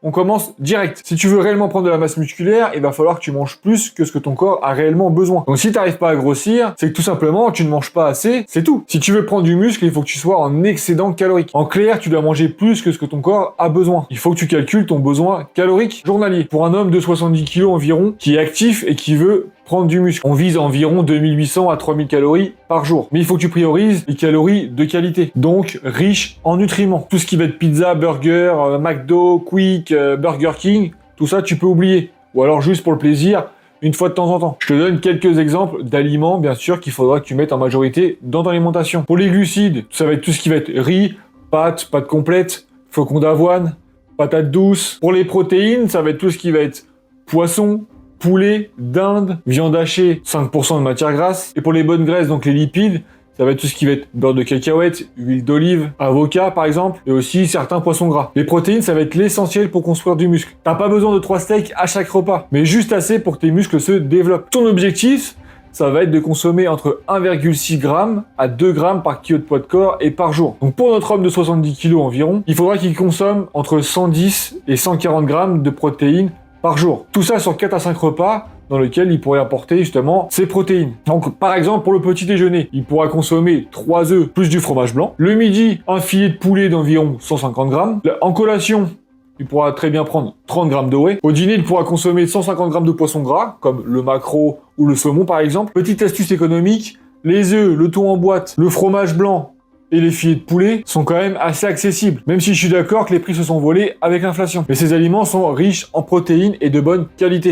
on commence direct. Si tu veux réellement prendre de la masse musculaire, il va falloir que tu manges plus que ce que ton corps a réellement besoin. Donc si tu n'arrives pas à grossir, c'est que tout simplement tu ne manges pas assez, c'est tout. Si tu veux prendre du muscle, il faut que tu sois en excédent calorique. En clair, tu dois manger plus que ce que ton corps a besoin. Il faut que tu calcules ton besoin calorique journalier. Pour un homme de 70 kg environ, qui est actif et qui veut prendre du muscle, on vise environ 2800 à 3000 calories par jour. Mais il faut que tu priorises les calories de qualité, donc riches en nutriments. Tout ce qui va être pizza, burger, McDo, Quick, Burger King, tout ça tu peux oublier. Ou alors juste pour le plaisir, une fois de temps en temps. Je te donne quelques exemples d'aliments, bien sûr, qu'il faudra que tu mettes en majorité dans ton alimentation. Pour les glucides, ça va être tout ce qui va être riz, pâtes complètes, flocons d'avoine, patates douces. Pour les protéines, ça va être tout ce qui va être poisson, poulet, dinde, viande hachée, 5% de matière grasse. Et pour les bonnes graisses, donc les lipides, ça va être tout ce qui va être beurre de cacahuète, huile d'olive, avocat par exemple, et aussi certains poissons gras. Les protéines, ça va être l'essentiel pour construire du muscle. T'as pas besoin de 3 steaks à chaque repas, mais juste assez pour que tes muscles se développent. Ton objectif, ça va être de consommer entre 1,6 g à 2 g par kilo de poids de corps et par jour. Donc pour notre homme de 70 kg environ, il faudra qu'il consomme entre 110 et 140 g de protéines par jour. Tout ça sur 4 à 5 repas dans lequel il pourrait apporter justement ses protéines. Donc par exemple pour le petit déjeuner, il pourra consommer 3 œufs plus du fromage blanc. Le midi, un filet de poulet d'environ 150 g. En collation, il pourra très bien prendre 30 g de whey. Au dîner, il pourra consommer 150 g de poisson gras, comme le maquereau ou le saumon par exemple. Petite astuce économique, les œufs, le thon en boîte, le fromage blanc et les filets de poulet sont quand même assez accessibles, même si je suis d'accord que les prix se sont volés avec l'inflation. Mais ces aliments sont riches en protéines et de bonne qualité.